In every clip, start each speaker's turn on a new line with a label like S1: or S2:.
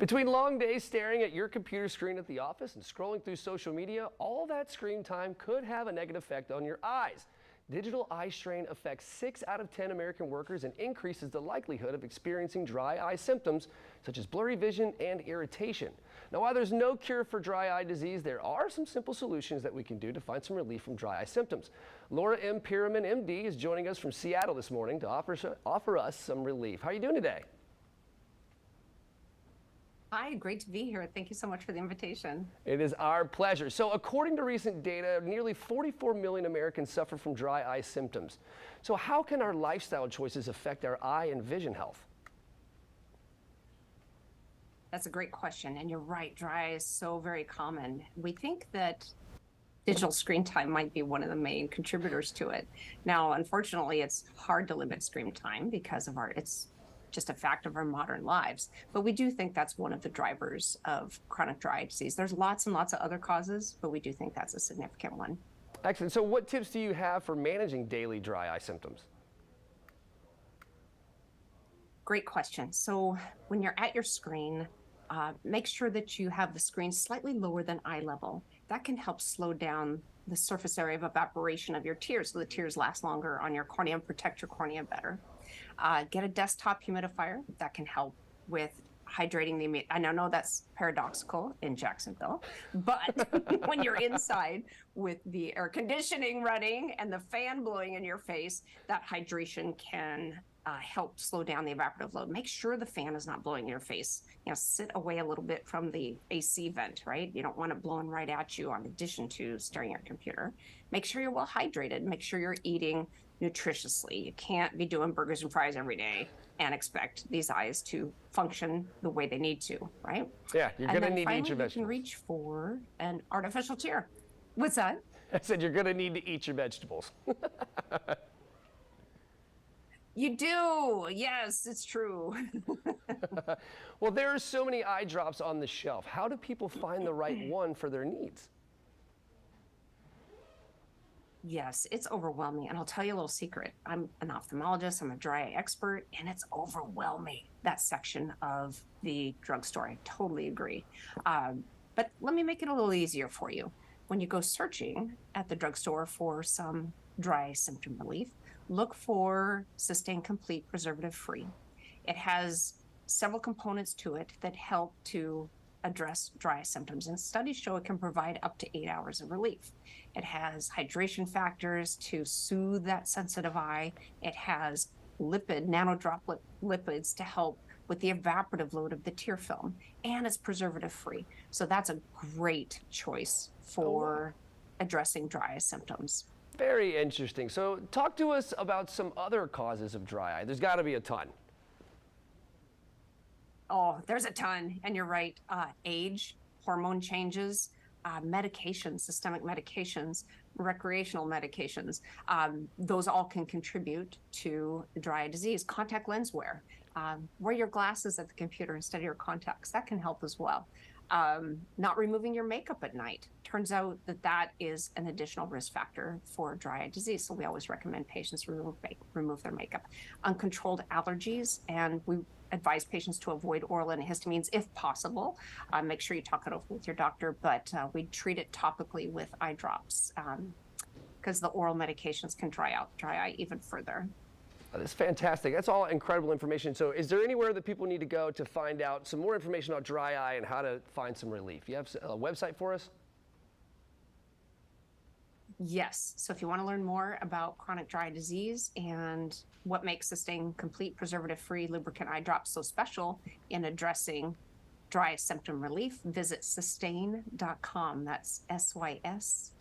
S1: Between long days staring at your computer screen at the office and scrolling through social media, all that screen time could have a negative effect on your eyes. Digital eye strain affects 6 out of 10 American workers and increases the likelihood of experiencing dry eye symptoms such as blurry vision and irritation. Now, while there's no cure for dry eye disease, there are some simple solutions that we can do to find some relief from dry eye symptoms. Laura M. Pyraman, MD, is joining us from Seattle this morning to offer us some relief. How are you doing today?
S2: Hi, great to be here. Thank you so much for the invitation.
S1: It is our pleasure. So according to recent data, nearly 44 million Americans suffer from dry eye symptoms. So how can our lifestyle choices affect our eye and vision health?
S2: That's a great question. And you're right, dry eye is so very common. We think that digital screen time might be one of the main contributors to it. Now, unfortunately, it's hard to limit screen time because of it's just a fact of our modern lives. But we do think that's one of the drivers of chronic dry eye disease. There's lots and lots of other causes, but we do think that's a significant one.
S1: Excellent. So what tips do you have for managing daily dry eye symptoms?
S2: Great question. So when you're at your screen, make sure that you have the screen slightly lower than eye level. That can help slow down the surface area of evaporation of your tears so the tears last longer on your cornea and protect your cornea better. Get a desktop humidifier. That can help with hydrating the, I know that's paradoxical in Jacksonville, but when you're inside with the air conditioning running and the fan blowing in your face, that hydration can help slow down the evaporative load. Make sure the fan is not blowing in your face. Sit away a little bit from the AC vent, right? You don't want it blowing right at you in addition to staring at your computer. Make sure you're well hydrated. Make sure you're eating nutritiously. You can't be doing burgers and fries every day and expect these eyes to function the way they need to, right?
S1: Yeah, you're going to need to eat your vegetables.
S2: You can reach for an artificial tear. What's that?
S1: I said you're going to need to eat your vegetables.
S2: You do. Yes, it's true.
S1: Well, there are so many eye drops on the shelf. How do people find the right one for their needs?
S2: Yes, it's overwhelming. And I'll tell you a little secret. I'm an ophthalmologist, I'm a dry eye expert, and it's overwhelming, that section of the drugstore. I totally agree. But let me make it a little easier for you. When you go searching at the drugstore for some dry eye symptom relief, look for Systane Complete Preservative Free. It has several components to it that help to address dry eye symptoms, and studies show it can provide up to 8 hours of relief. It has hydration factors to soothe that sensitive eye. It has nanodroplet lipids to help with the evaporative load of the tear film, and it's preservative free. So that's a great choice for addressing dry eye symptoms.
S1: Very interesting. So talk to us about some other causes of dry eye. There's got to be a ton.
S2: Oh, there's a ton, and you're right. Age, hormone changes, medications, systemic medications, recreational medications, those all can contribute to dry eye disease. Contact lens wear. Wear your glasses at the computer instead of your contacts. That can help as well. Not removing your makeup at night. Turns out that is an additional risk factor for dry eye disease. So we always recommend patients remove their makeup. Uncontrolled allergies, and we advise patients to avoid oral antihistamines if possible. Make sure you talk it over with your doctor, but we treat it topically with eye drops because the oral medications can dry out dry eye even further.
S1: That's fantastic. That's all incredible information. So is there anywhere that people need to go to find out some more information about dry eye and how to find some relief? You have a website for us?
S2: Yes. So if you want to learn more about chronic dry eye disease and what makes Systane Complete Preservative-Free Lubricant Eye Drops so special in addressing dry eye symptom relief, visit Systane.com. That's SYSTANE.com.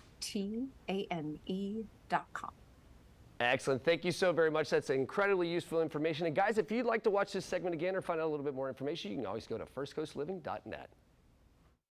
S1: Excellent. Thank you so very much. That's incredibly useful information. And guys, if you'd like to watch this segment again or find out a little bit more information, you can always go to firstcoastliving.net.